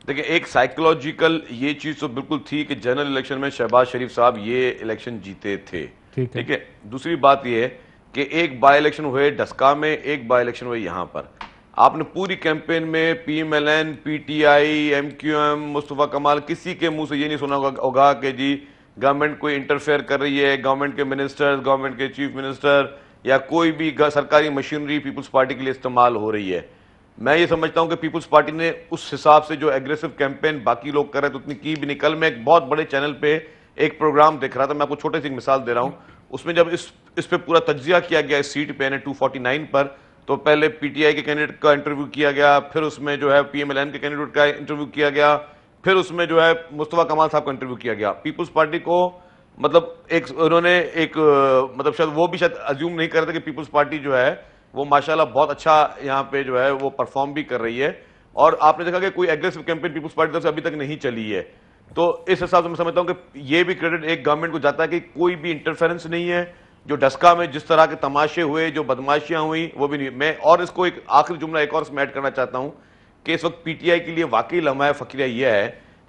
देखिए, एक साइकोलॉजिकल ये चीज तो बिल्कुल थी कि जनरल इलेक्शन में शहबाज शरीफ साहब ये इलेक्शन जीते थे, ठीक है। दूसरी बात ये है कि एक बाई इलेक्शन हुए डस्का में, एक बाई इलेक्शन हुए यहां पर। आपने पूरी कैंपेन में पीएमएलएन, पीटीआई, एमक्यूएम, मुस्तफा कमाल, किसी के मुंह से ये नहीं सुना होगा कि जी गवर्नमेंट कोई इंटरफेयर कर रही है, गवर्नमेंट के मिनिस्टर्स, गवर्नमेंट के चीफ मिनिस्टर या कोई भी सरकारी मशीनरी पीपल्स पार्टी के लिए इस्तेमाल हो रही है। मैं ये समझता हूं कि पीपल्स पार्टी ने उस हिसाब से जो एग्रेसिव कैंपेन बाकी लोग कर रहे थे उतनी की भी नहीं। कल मैं एक बहुत बड़े चैनल पे एक प्रोग्राम देख रहा था, मैं आपको छोटे सी मिसाल दे रहा हूं। उसमें जब इस पे पूरा तज्जिया किया गया इस सीट पे 249 पर, तो पहले पीटीआई के कैंडिडेट का इंटरव्यू किया गया, फिर उसमें जो है पीएमएलएन के कैंडिडेट का इंटरव्यू किया गया, फिर उसमें जो है मुस्तफा कमाल साहब का इंटरव्यू किया गया। पीपल्स पार्टी को मतलब उन्होंने मतलब शायद वो भी शायद अज्यूम नहीं कर रहे थे कि पीपल्स पार्टी जो है वो माशाल्लाह बहुत अच्छा यहाँ पे जो है वो परफॉर्म भी कर रही है। और आपने देखा कि कोई एग्रेसिव कैंपेन पीपल्स पार्टी तरफ से अभी तक नहीं चली है। तो इस हिसाब से मैं समझता हूं कि ये भी क्रेडिट एक गवर्नमेंट को जाता है कि कोई भी इंटरफेरेंस नहीं है। जो डस्का में जिस तरह के तमाशे हुए, जो बदमाशियां हुई, वो भी नहीं। मैं और इसको एक आखिरी जुमला एक और इसमें ऐड करना चाहता हूं कि इस वक्त पीटीआई के लिए वाकई लम्हा फकीरा यह है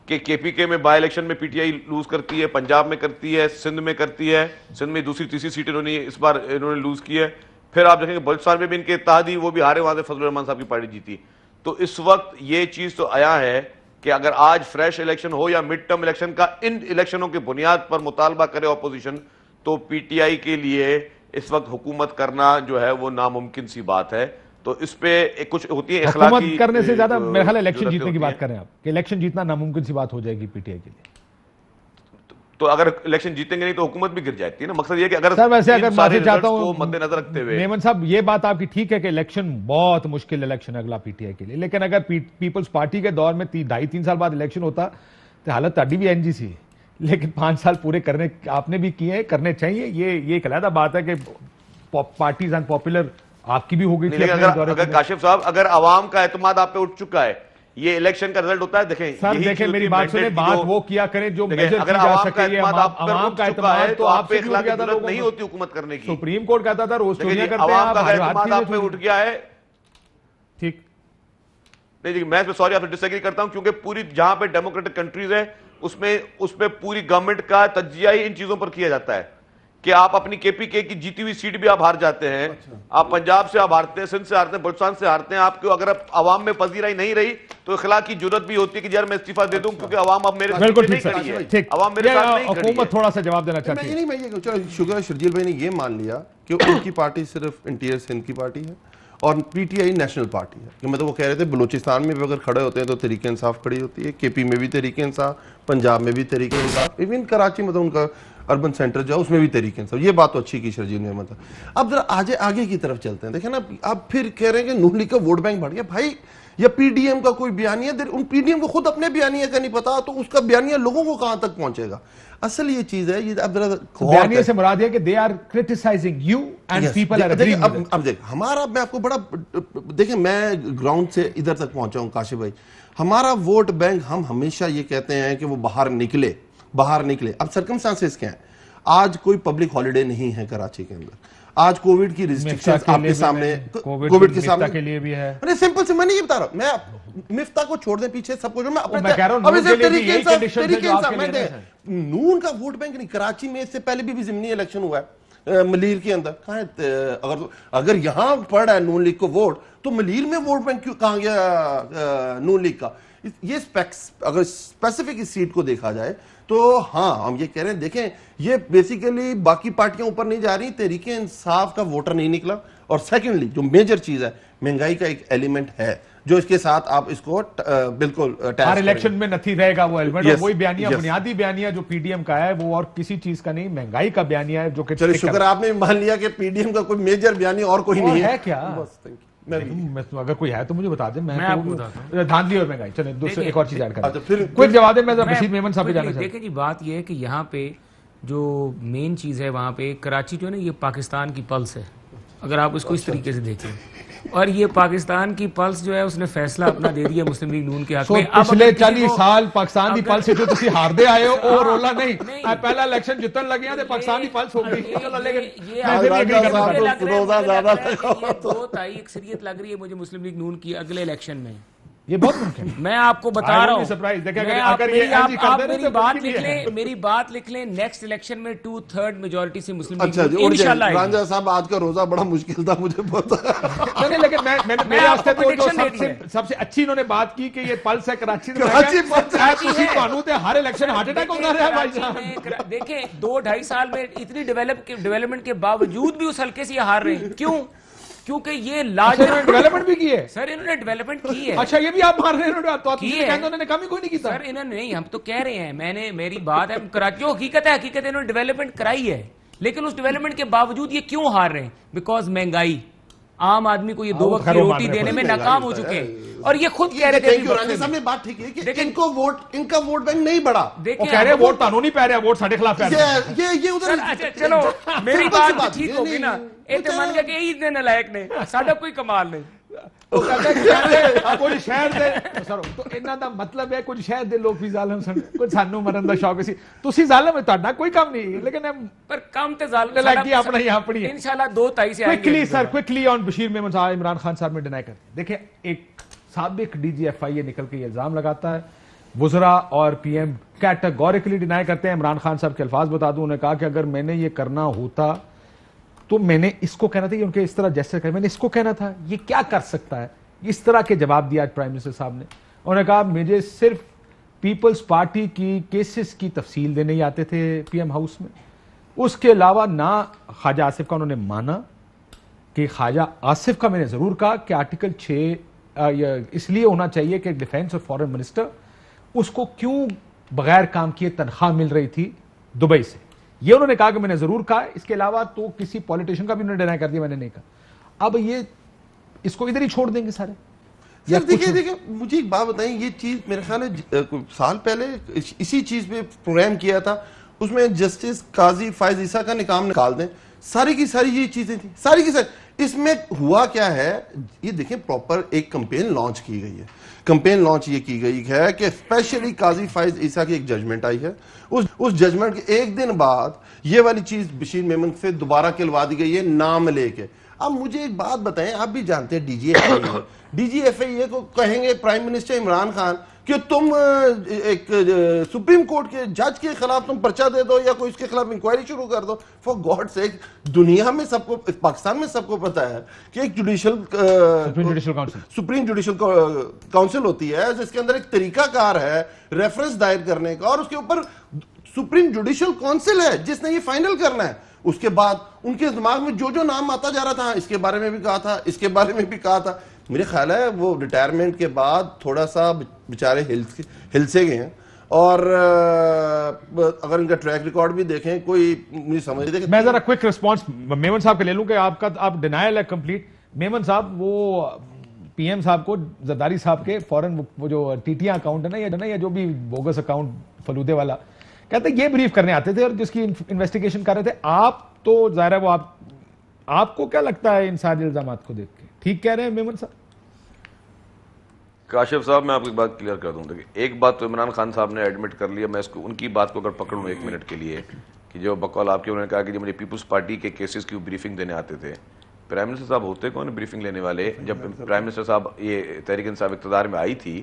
कि केपीके में बाई इलेक्शन में पीटीआई लूज करती है, पंजाब में करती है, सिंध में करती है। सिंध में दूसरी तीसरी सीट इन्होंने इस बार इन्होंने लूज की है। फिर आप देखेंगे बलूचिस्तान में भी इनके इत्तेहादी वो भी हारे, वहां से फजलुर रहमान साहब की पार्टी जीती। तो इस वक्त ये चीज तो आया है कि अगर आज फ्रेश इलेक्शन हो या मिड टर्म इलेक्शन का इन इलेक्शनों की बुनियाद पर मुतालबा करे ऑपोजिशन, तो पीटीआई के लिए इस वक्त हुकूमत करना जो है वो नामुमकिन सी बात है। तो इस पे कुछ होती है इखलाकी करने से ज्यादा मेरे ख्याल इलेक्शन जीतने की बात करें आप, कि इलेक्शन जीतना नामुमकिन सी बात हो जाएगी पीटीआई के लिए। तो अगर इलेक्शन जीतेंगे नहीं तो हुकूमत भी गिर जाती है ना। मकसद ये कि अगर सर वैसे अगर माफी चाहता हूं मद्देनजर रखते हुए, मेमन साहब ये बात आपकी ठीक है कि इलेक्शन बहुत मुश्किल इलेक्शन है अगला पीटीआई के लिए, लेकिन अगर पीपल्स पार्टी के दौर में 2.5-3 साल बाद इलेक्शन होता तो हालत ताड़ी भी एनजी सी। लेकिन 5 साल पूरे करने आपने भी किए, करने चाहिए। ये एक अलग बात है कि पार्टीज अनपॉपुलर आपकी भी हो गई थी। अगर काशिफ साहब, अगर अवाम का एतमाद आप पे उठ चुका है, ये इलेक्शन का रिजल्ट होता है। देखें मेरी बात सुने, बात वो किया करें जो मेजर की जा सके। अवाम का एतमाद तो आप पे इखलाकी जरूरत नहीं होती हुकूमत करने की। सुप्रीम कोर्ट कहता था रोज चोरियां करते हैं, अवाम का एतमाद आप पे उठ गया है। ठीक नहीं, मैं सॉरी आपसे डिसएग्री करता हूं, क्योंकि पूरी जहां पे डेमोक्रेटिक कंट्रीज है उसमें पूरी गवर्नमेंट का तज्जिया ही इन चीजों पर किया जाता है कि आप अपनी केपीके की जीती हुई सीट भी आप हार जाते हैं। आप पंजाब से आप हारते हैं, सिंध से हारते हैं, बलूचिस्तान से हारते हैं। आपको अगर आवाम में पजीराई नहीं रही तो इखलाक की जरूरत भी होती है कि यार मैं इस्तीफा दे दूं, क्योंकि आवाम अब मेरे बिल्कुल नहीं खड़ी है, आवाम मेरे साथ नहीं खड़ी है। हुकूमत थोड़ा सा जवाब देना चाहती है। मैं ये चलो शुगर शर्जील भाई ने ये मान लिया कि उनकी पार्टी सिर्फ इंटीरियर सिंध की पार्टी है और पीटीआई नेशनल पार्टी है। कि मतलब वो कह रहे थे बलूचिस्तान में भी अगर खड़े होते हैं तो तहरीक इंसाफ खड़ी होती है, केपी में भी तहरीक इंसाफ, पंजाब में भी तहरीक इंसाफ, इवन कराची मतलब उनका अर्बन सेंटर जाओ उसमें भी तहरीक इंसाफ। ये बात तो अच्छी की शर्जील ने मतलब। अब जरा आगे की तरफ चलते हैं। देखें ना, आप फिर कह रहे हैं कि नून लीग का वोट बैंक बढ़ गया। भाई या पीडीएम का कोई बयानिया, उन पीडीएम को खुद अपने बयानिया का नहीं पता तो उसका बयानिया लोगों को कहां तक पहुंचेगा। असल ये चीज है, ये अब जरा बयानिया से मुराद है कि they are criticising you and people are agreeing with it. अब देख हमारा, मैं आपको बड़ा देखें, मैं ग्राउंड से इधर तक पहुंचा हूं काशिफ भाई। हमारा वोट बैंक, हम हमेशा ये कहते हैं कि वो बाहर निकले। अब सर्कमस्टांसेस क्या है? आज कोई पब्लिक हॉलिडे नहीं है कराची के अंदर। आज कोविड की रिस्ट्रिक्शंस आपके सामने, कोविड के सामने के लिए भी है। अरे सिंपल से मैं नहीं बता रहा, मैं मिफ्ता को छोड़ दें पीछे, सबको जो मैं अपने नून का वोट बैंक नहीं। कराची में इससे पहले भी जिमनी इलेक्शन हुआ है मलीर के अंदर। कहाँ है? अगर यहां पड़ रहा है नून लीग को वोट, तो मलीर में वोट बैंक क्यों कहां गया नून लीग का? ये अगर स्पेसिफिक इस सीट को देखा जाए तो हाँ, हम ये कह रहे हैं, देखें ये बेसिकली बाकी पार्टियां ऊपर नहीं जा रही, तहरीक इंसाफ का वोटर नहीं निकला। और सेकेंडली जो मेजर चीज है, महंगाई का एक एलिमेंट है जो इसके साथ आप इसको बिल्कुल हर इलेक्शन में नहीं रहेगा वो एलिमेंट। Yes, वही बयानिया, yes. बुनियादी बयानिया जो पीडीएम का है वो और किसी चीज का नहीं, महंगाई का बयानिया है जो कि चलिए शुक्र आपने मान लिया कि पीडीएम का कोई मेजर बयानी और कोई नहीं है क्या? बस थैंक यू। मैं तो अगर कोई है तो मुझे बता दे, मैं आपको बताता हूं। धांधली और महंगाई। चलिए दूसरे एक और चीज ऐड अच्छा, करें, फिर क्विक जवाब दे। मैं बशीर मेमन साहब पे जाना चाहता हूं। देखिए जी, बात यह है कि यहाँ पे जो मेन चीज है, वहाँ पे कराची जो है ना, ये पाकिस्तान की पल्स है, अगर आप इसको इस तरीके से देखें। और ये पाकिस्तान की पल्स जो है उसने फैसला अपना दे दिया मुस्लिम लीग नून के हक में। अब पिछले अगर किसी 40 को- साल पाकिस्तान की पल्स जो तुसी हारदे आए हो और रोला नहीं, नहीं। पहला इलेक्शन जितन लगे हैं तो पाकिस्तान की पल्स हो गई। चलो लेकिन ये मैं फिर भी agree करना साहब चाहता हूं। को रोजा ज्यादा ये 2 अक्सरियत लग रही है मुझे मुस्लिम लीग नून की अगले इलेक्शन में। ये बहुत मुमकिन है। मैं आपको बता I रहा won't हूँ, be surprised। देखिए, मैं अगर ये मेरी- ऐसे ही कर आप दे रहे मेरी तो बात मुमकिन लिख ही है। लें, मेरी बात लिख लें, नेक्स्ट इलेक्शन में 2/3 मेजोरिटी से मुस्लिम लीग अच्छा जी, नून उड़ जाए इंशाल्लाह आएगी। रांझा साहब, आज का रोजा बड़ा मुश्किल था मुझे पता है। नहीं, लेकिन मेरे आपको वास्ते तो जो prediction दे दी है। सबसे अच्छी इन्होंने बात की कि ये पल्स है कराची में। कराची पल्स है। तुसी ਤੁਹਾਨੂੰ ਤੇ हर इलेक्शन हार्ट अटैक होता रहा है भाई साहब। देखें 2-2.5 साल में इतनी डेवलपमेंट के बावजूद भी उस हल्के से ये हार रहे हैं। क्यों? क्योंकि ये लार्ज डेवलपमेंट भी की है। सर, इन्होंने डेवलपमेंट की है। अच्छा, ये भी आप मान रहे हैं? तो आप की किसी है। कहते उन्होंने काम ही कोई नहीं किया। सर इन्होंने नहीं, हम तो कह रहे हैं, मेरी बात है कराची, जो हकीकत है इन्होंने डेवलपमेंट कराई है, लेकिन उस डेवलपमेंट के बावजूद ये क्यों हार रहे हैं? बिकॉज महंगाई, आम आदमी को ये 2 वक्त की रोटी देने में नाकाम हो चुके हैं। और ये खुद कह रहे थे थैंक यू रांझा साहब ने बात ठीक है कि इनका वोट बैंक नहीं बढ़ा। वो कह रहे हैं वोट कानूनी पै रहा है, वोट साढ़े खिलाफ पै रहा है। ये उधर अच्छा चलो, मेरी सिंपल सी बात ठीक ये होगी ना। नहीं, ਇਹ ਤੇ ਮੰਨ ਗਿਆ ਕਿ ਇਹ ਦੇ ਨਲਾਇਕ ਨੇ, ਸਾਡਾ ਕੋਈ ਕਮਾਲ ਨਹੀਂ। ਉਹ ਕਹਿੰਦਾ ਕਿ ਕੁਝ ਸ਼ਹਿਰ ਦੇ ਸਰ, तो ਇਹਨਾਂ ਦਾ ਮਤਲਬ ਹੈ ਕੁਝ ਸ਼ਹਿਰ ਦੇ ਲੋਕ ਵੀ ਜ਼ਾਲਮ ਸਨ, ਕੁਝ ਸਾਨੂੰ ਮਰਨ ਦਾ ਸ਼ੌਕ ਸੀ। ਤੁਸੀਂ ਜ਼ਾਲਮ ਹੈ, ਤੁਹਾਡਾ ਕੋਈ ਕੰਮ ਨਹੀਂ, ਲੇਕਿਨ पर काम ते जाल लगी अपना ही अपनी है। इंशाल्लाह 2-2.5 से आएंगे। Quickly sir, quickly on Bashir Memon साहब, इमरान खान साहब ने डिनाई कर। देखिए, एक साबिक डीजीएफआई निकल के ये इल्जाम लगाता है, वुज़रा और पीएम कैटेगोरिकली डिनाई करते हैं। इमरान खान साहब के अल्फाज बता दूं, उन्होंने कहा कि अगर मैंने ये करना होता तो मैंने इसको कहना था, उनके इस तरह जैसे कर, मैंने इसको कहना था, ये क्या कर सकता है, इस तरह के जवाब दिया आज प्राइम मिनिस्टर साहब ने। उन्होंने कहा मुझे सिर्फ पीपल्स पार्टी की केसेस की तफसील देने ही आते थे पीएम हाउस में, उसके अलावा ना ख्वाजा आसिफ का उन्होंने माना कि ख्वाजा आसिफ का मैंने जरूर कहा कि आर्टिकल 6 इसलिए होना चाहिए कि डिफेंस और फॉरेन मिनिस्टर, उसको क्यों बगैर काम किए तनख्वाह मिल रही थी दुबई से, ये उन्होंने कहा कि मैंने जरूर कहा। इसके अलावा तो किसी पॉलिटिशियन का भी उन्होंने डिनाई कर दिया, मैंने नहीं कहा। अब ये इसको इधर ही छोड़ देंगे सारे। यार देखिए मुझे एक बात बताएं, ये चीज मेरे ख्याल है साल पहले इसी चीज पे प्रोग्राम किया था, उसमें जस्टिस काजी फायज ईसा का निकाम निकाल दें, सारी की सारी ये चीजें थी, सारी की सारी। इसमें हुआ क्या है, ये देखें प्रॉपर एक कैंपेन लॉन्च की गई है। कैंपेन लॉन्च ये की गई है कि स्पेशली काजी फायज ईसा की एक जजमेंट आई है, उस जजमेंट के एक दिन बाद ये वाली चीज बशीर मेमन से दोबारा खिलवा दी गई है नाम लेके। अब मुझे एक बात बताएं, आप भी जानते हैं डीजीएफआई को कहेंगे प्राइम मिनिस्टर इमरान खान कि तुम एक सुप्रीम कोर्ट के जज के खिलाफ तुम पर्चा दे दो या कोई इसके खिलाफ इंक्वायरी शुरू कर दो। फॉर गॉड सेक, दुनिया में सबको, पाकिस्तान में सबको पता है कि एक सुप्रीम जुडिशल काउंसिल होती है जिसके अंदर एक तरीकाकार है रेफरेंस दायर करने का, और उसके ऊपर सुप्रीम जुडिशल काउंसिल है जिसने ये फाइनल करना है। उसके बाद उनके दिमाग में जो जो नाम आता जा रहा था, इसके बारे में भी कहा था, इसके बारे में भी कहा था। मेरे ख्याल है वो रिटायरमेंट के बाद थोड़ा सा बेचारे हिलसे गए हैं, और अगर इनका ट्रैक रिकॉर्ड भी देखें, कोई मुझे समझ नहीं। मैं जरा क्विक रिस्पांस मेमन साहब के ले लूं कि आपका आप डिनायल है कंप्लीट। मेमन साहब, वो पीएम साहब को जरदारी साहब के फॉरेन वो जो टीटियां अकाउंट है ना, या जो भी बोगस अकाउंट फलूदे वाला, कहते ये ब्रीफ करने आते थे और जिसकी इन्वेस्टिगेशन कर रहे थे। आप तो जाहिर है वो आपको क्या लगता है इन सारे इल्जामात को देख के, ठीक कह रहे हैं मेमन साहब? काशिफ साहब, मैं आपको एक बात क्लियर कर दूं। देखिए, एक बात तो इमरान खान साहब ने एडमिट कर लिया, मैं इसको उनकी बात को अगर पकड़ लूँ 1 मिनट के लिए, कि जो बकौल आपके उन्होंने कहा कि जो मुझे पीपल्स पार्टी के केसेस की ब्रीफिंग देने आते थे। प्राइम मिनिस्टर साहब होते कौन ब्रीफिंग लेने वाले? जब प्राइम मिनिस्टर साहब ये तहरीक इंसाफ इक़्तिदार में आई थी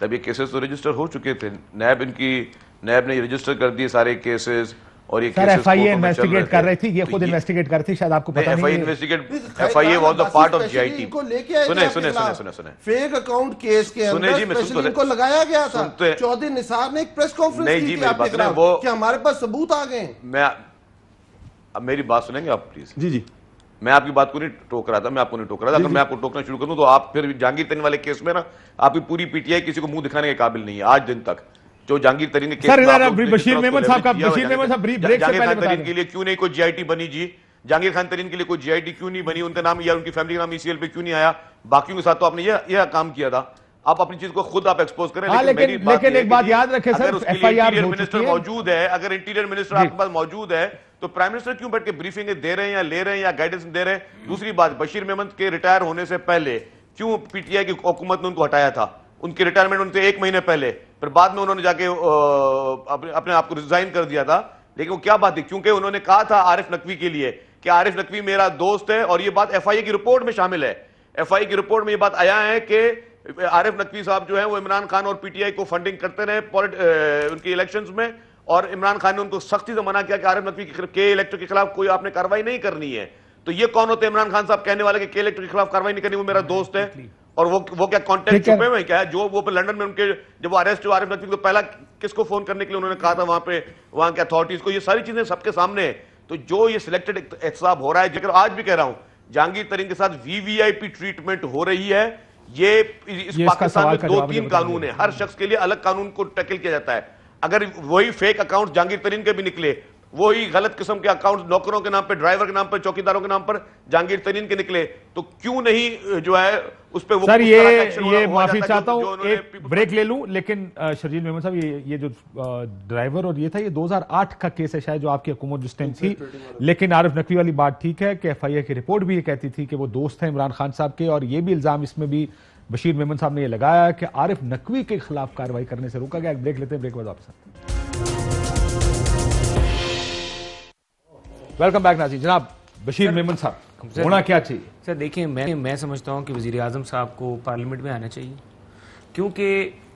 तब ये केसेस तो रजिस्टर हो चुके थे, नैब ने ये रजिस्टर कर दिए सारे केसेस, और ये सर cases एफआईए कोर्टों में चल इन्वेस्टिगेट कर रही थी, ये तो खुद इन्वेस्टिगेट कर रही थी, शायद आपको पता एफआईए नहीं है। Investigate FIA was the part of JIT. इनको लेके आए सुने थे सुने आपके सुने खिलाफ। सुने सुने फेक अकाउंट केस के सुने अंदर जी, मैं स्पेशली सुनते इनको लगाया गया था। सुनते- चौधरी निसार ने एक प्रेस कॉन्फ्रेंस नहीं की जी, थी मेरी आपके बात सुने, खिलाफ वो- कि हमारे पास सबूत आ गए। मैं अब मेरी बात सुनेंगे आप प्लीज। जी जी मैं आपकी बात को नहीं टोक रहा था, मैं आपको नहीं टोक रहा था। अगर मैं आपको टोकना शुरू कर दूं तो आप फिर जहांगीर तरीन वाले केस में ना आपकी पूरी पीटीआई किसी को मुंह दिखाने के काबिल नहीं है आज दिन तक। जो जहांगीर तरीन के केस सर, में इधर आप लोग बशीर जिस तरह मेमन उसको साहब का- leverage किया, बशीर मेमन साहब ब्रेक से जहांगीर पहले खान बता तरीन दें। के लिए क्यों नहीं कोई जीआईटी बनी जी? जहांगीर खान तरीन के लिए कोई जीआईटी क्यों नहीं बनी? उनका नाम या उनकी फैमिली का नाम ईसीएल पे क्यों नहीं आया? बाकियों के साथ तो आपने यह काम किया था। आप अपनी चीज को खुद आप एक्सपोज करें। हाँ, मेरी लेकिन बात यह है एक बात कि याद रखें सर, अगर उसके लिए FIR इंटीरियर हो मिनिस्टर चुकी है। मौजूद है, अगर इंटीरियर मिनिस्टर आपके पास मौजूद है तो प्राइम मिनिस्टर क्यों बैठ के ब्रीफिंग दे रहे हैं या ले रहे हैं या गाइडेंस दे रहे हैं? दूसरी बात, बशीर मेमन के रिटायर होने से पहले क्यों पीटीआई की हुकूमत ने उनको हटाया था? उनकी रिटायरमेंट उनसे 1 महीने पहले, फिर बाद में उन्होंने जाके अपने आप को रिजाइन कर दिया था। लेकिन वो क्या बात थी? क्योंकि उन्होंने कहा था आरिफ नकवी के लिए कि आरिफ नकवी मेरा दोस्त है, और ये बात एफआईए की रिपोर्ट में शामिल है। एफआईए की रिपोर्ट में ये बात आया है कि आरिफ नकवी साहब जो है वो इमरान खान और पीटीआई को फंडिंग करते रहे उनकी इलेक्शंस में, और इमरान खान ने उनको सख्ती से मना किया कि आरिफ नकवी के इलेक्टर के खिलाफ कोई आपने कार्रवाई नहीं करनी है। तो ये कौन होते हैं इमरान खान साहब कहने वाले कि के इलेक्टर के खिलाफ कार्रवाई नहीं करनी, वो मेरा दोस्त है? और वो क्या कॉन्टेक्ट छुपे हुए क्या है? जो वो लंदन में उनके जब वो अरेस्ट हुआ आरिफ नकवी, तो पहला किसको फोन करने के लिए उन्होंने कहा था वहां के अथॉरिटीज को? ये सारी चीजें सबके सामने है। तो जो ये सिलेक्टेड एहतसाब हो रहा है, जिक्र आज भी कह रहा हूं, जहांगीर तरीन के साथ वीवीआईपी ट्रीटमेंट हो रही है। ये इस पाकिस्तान में 2-3 कानून है, हर शख्स के लिए अलग कानून को टैकल किया जाता है। अगर वही फेक अकाउंट जहांगीर तरीन के भी निकले, वही गलत किस्म के अकाउंट नौकरों के नाम पर, ड्राइवर के नाम पर, चौकीदारों के नाम पर जहांगीर तरीन के निकले, तो क्यों नहीं जो है उस पर सर ये माफी चाहता हूं, एक ब्रेक ले लूं, लेकिन शर्जील मेमन साहब ये जो ड्राइवर और ये था, ये 2008 का केस है शायद, जो आपकी हुकूमत जिस टाइम थी। लेकिन आरिफ नकवी वाली बात ठीक है कि एफआईए की रिपोर्ट भी ये कहती थी कि वो दोस्त है इमरान खान साहब के, और ये भी इल्जाम इसमें भी बशीर मेमन साहब ने ये लगाया कि आरिफ नकवी के खिलाफ कार्रवाई करने से रोका गया। एक ब्रेक लेते हैं, ब्रेक के बाद वापस आते हैं। वेलकम बैक नाज़रीन। जनाब बशीर मेमन साहब, होना क्या चाहिए? सर देखिए, मैं समझता हूँ कि वज़ीर आज़म साहब को पार्लियामेंट में आना चाहिए, क्योंकि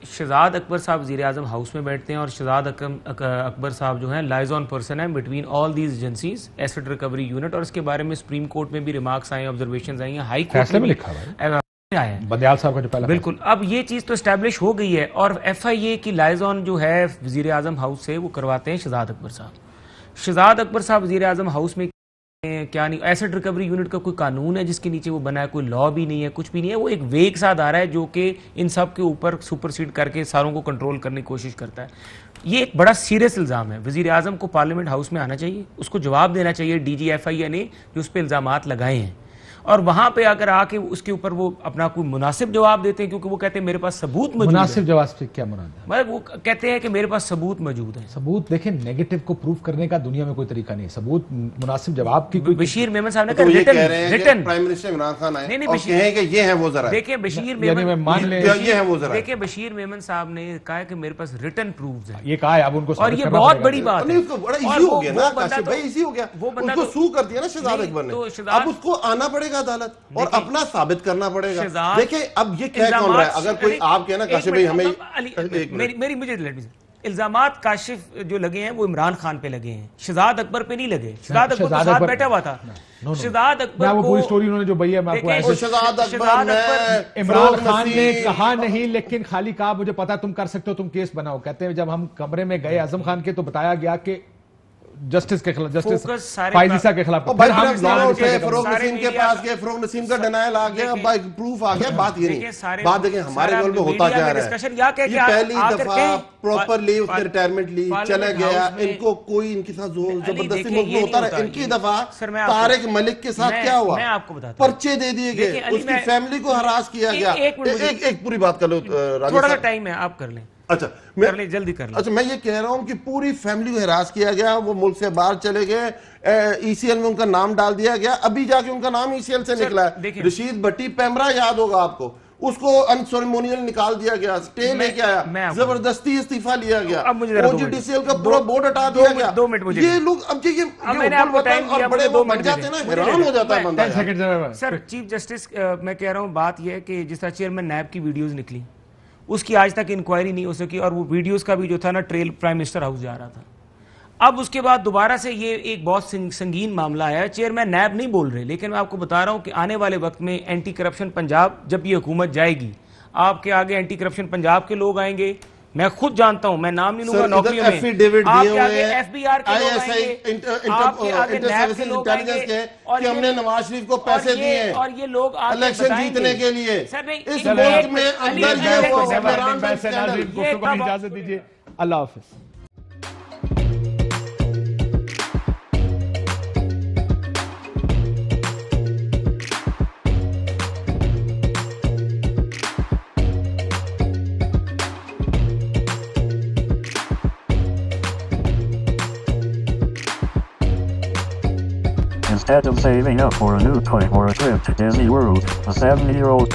शहजाद अकबर साहब वज़ीर आज़म हाउस में बैठते हैं, और शहजाद अकबर साहब जो हैं लाइजॉन पर्सन है between all these agencies, asset recovery unit, और इसके बारे में सुप्रीम कोर्ट में भी रिमार्क्स आए, ऑब्जर्वेशन आई हैं, हाई कोर्ट में लिखा हुआ है बंदयाल साहब का जो पहला बिल्कुल। अब ये चीज़ तो एस्टैब्लिश हो गई है, और एफआईए की लाइजॉन जो है वज़ीर आज़म हाउस से वो करवाते हैं शहजाद अकबर साहब। शहजाद अकबर साहब वज़ीर आज़म हाउस में क्या नहीं, एसेट रिकवरी यूनिट का कोई कानून है जिसके नीचे वो बना है? कोई लॉ भी नहीं है, कुछ भी नहीं है। वो एक वेग साथ आ रहा है जो कि इन सब के ऊपर सुपरसीड करके सारों को कंट्रोल करने की कोशिश करता है। ये एक बड़ा सीरियस इल्ज़ाम है। वज़ीर आज़म को पार्लियामेंट हाउस में आना चाहिए, उसको जवाब देना चाहिए डीजी एफआईए ने जो उस पर इल्ज़ामात लगाए हैं, और वहां पे अगर आके उसके ऊपर वो अपना कोई मुनासिब जवाब देते हैं, क्योंकि वो कहते हैं मेरे पास सबूत मौजूद है। मुनासिब जवाब से क्या मुराद है? मतलब वो कहते हैं कि मेरे पास सबूत मौजूद है। सबूत देखें, नेगेटिव को प्रूव करने का दुनिया में कोई तरीका नहीं है। सबूत मुनासिब जवाब की कोई बशीर मेमन साहब ने तो ये कह रहे हैं कि written prime minister Imran Khan आए नहीं, और कहें कि ये है वो जरा, देखिए बशीर यानी मैं मेमन मान ले ये है वो जरा, देखिए बशीर मेमन साहब ने कहा है कि मेरे पास रिटन प्रूफ्स हैं, ये कहा है, अब उनको और साबित ये करना बहुत पड़ेगा। बड़ी बात नहीं है। उसको बड़ा और इजी हो वो गया ना बंदा काशिफ तो- भाई, इजी हो गया, वो बंदा उसको तो- सू कर दिया ना शहजाद नहीं, अकबर तो ने। शहजाद- अब उसको आना पड़ेगा अदालत और देखिए, अपना साबित करना पड़ेगा। शहजाद- देखिए अब ये कह कौन रहा है? अगर कोई आप कहना काशिफ भाई हमें इल्जामात काशिफ जो लगे हैं वो इमरान खान पे लगे हैं, शहजाद अकबर पे नहीं लगे। शहजाद अकबर तो शहजाद साथ अकबर- बैठा हुआ था। शहजाद अकबर वो को पूरी स्टोरी उन्होंने जो भैया मैं आपको देखिए, ऐसे शहजाद अकबर शहजाद ने अकबर- इमरान फरोग खान ने नसीम- कहा नहीं, लेकिन खाली कहा मुझे पता तुम कर सकते हो, तुम केस बनाओ। कहते हैं जब हम कमरे में गए आजम खान के तो बताया गया कि जस्टिस के खिलाफ, जस्टिस फोकस सारे फाइजिसा के खिलाफ। और भाई फिर हम हम लॉ उठे, सारे फरोग सारे नसीम के मीडिया- पास गए, फरोग नसीम का डिनायल आ गया, भाई प्रूफ आ गया। बात ये देखिए, नहीं, सारे- बात देखिए हमारे सारा लेवल पे होता मीडिया क्या में रहा discussion या कह है। के ये पहली आकर दफा कहें, प्रॉपरली उसने पाल- रिटायरमेंट ली, पार्लियामेंट चला गया, हाउस में- इनको कोई इनके साथ जबरदस्ती देखिए, मुल्क ये में होता नहीं रहा। होता। इनकी दफा सर, मैं आपको- तारिक मलिक के साथ क्या हुआ? मैं आपको बताता हूं। पर्चे दे दिए देखिए, गए, अली, उसकी मैं- फैमिली को हरास किया गया। एक मिनट मुझे- एक पूरी बात कर लो राजेश थोड़ा सा साहब। टाइम है, आप कर लें। अच्छा कर ले, जल्दी कर ले। अच्छा मैं ये कह रहा हूं कि पूरी फैमिली को हरास किया गया, वो मुल्क से बाहर चले गए, ईसीएल में उनका नाम डाल दिया गया, अभी जाके उनका नाम ईसीएल से निकला है। देखिए- रशीद भट्टी पैमरा याद होगा आपको, उसको अनसेरेमोनियल निकाल दिया गया, स्टे लेके मैं आया, आपको- जबरदस्ती इस्तीफा लिया गया, अब मुझे जरा 2 मिनट- ओजीडीसीएल का पूरा बोर्ड हटा दिया गया। 2 मिनट मुझे- ये लोग अब ये अब मैंने आपको टाइम दिया, और बड़े मुझे 2 वो बन मिनट जाते दे हैं ना, दें। हैरान हो जाता है बंदा 10 यार। सेकंड सर चीफ जस्टिस मैं कह रहा हूँ, बात यह है कि जिस तरह चेयरमैन नैब की वीडियोस निकली, उसकी आज तक इंक्वायरी नहीं हो सकी, और वो वीडियोस का भी जो था ना ट्रेल प्राइम मिनिस्टर हाउस जा रहा था। अब उसके बाद दोबारा से ये एक बहुत संगीन मामला आया। चेयरमैन नैब नहीं बोल रहे, लेकिन मैं आपको बता रहा हूं कि आने वाले वक्त में एंटी करप्शन पंजाब, जब ये हुकूमत जाएगी, आपके आगे एंटी करप्शन पंजाब के लोग आएंगे। मैं खुद जानता हूं, मैं नाम नहीं लूंगा, नौकरियों में एफिडेविट दिए हुए हैं एफबीआर के लोग आएंगे, आपके आगे नैब के लोग आएंगे कि हमने नवाज शरीफ को पैसे दिए हैं और ये लोग इलेक्शन जीतने के लिए। सर नहीं, इस मुल्क में अंदर ये वो इजाजत दीजिए। अल्लाह हाफिज। Instead of saving up for a new toy or a trip to Disney World, a 70-year-old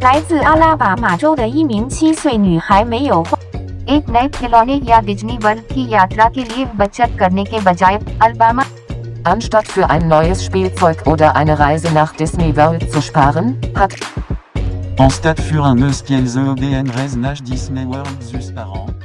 来自阿拉巴马州的一名7岁女孩没有花 एक नए खिलौने या डिज्नी वर्ल्ड की यात्रा के लिए बचत करने के बजाय Alabama Anstatt für ein neues Spielzeug oder eine Reise nach Disney World zu sparen, hat En stade für un eus pielze ODN reise nach Disney World zu sparen.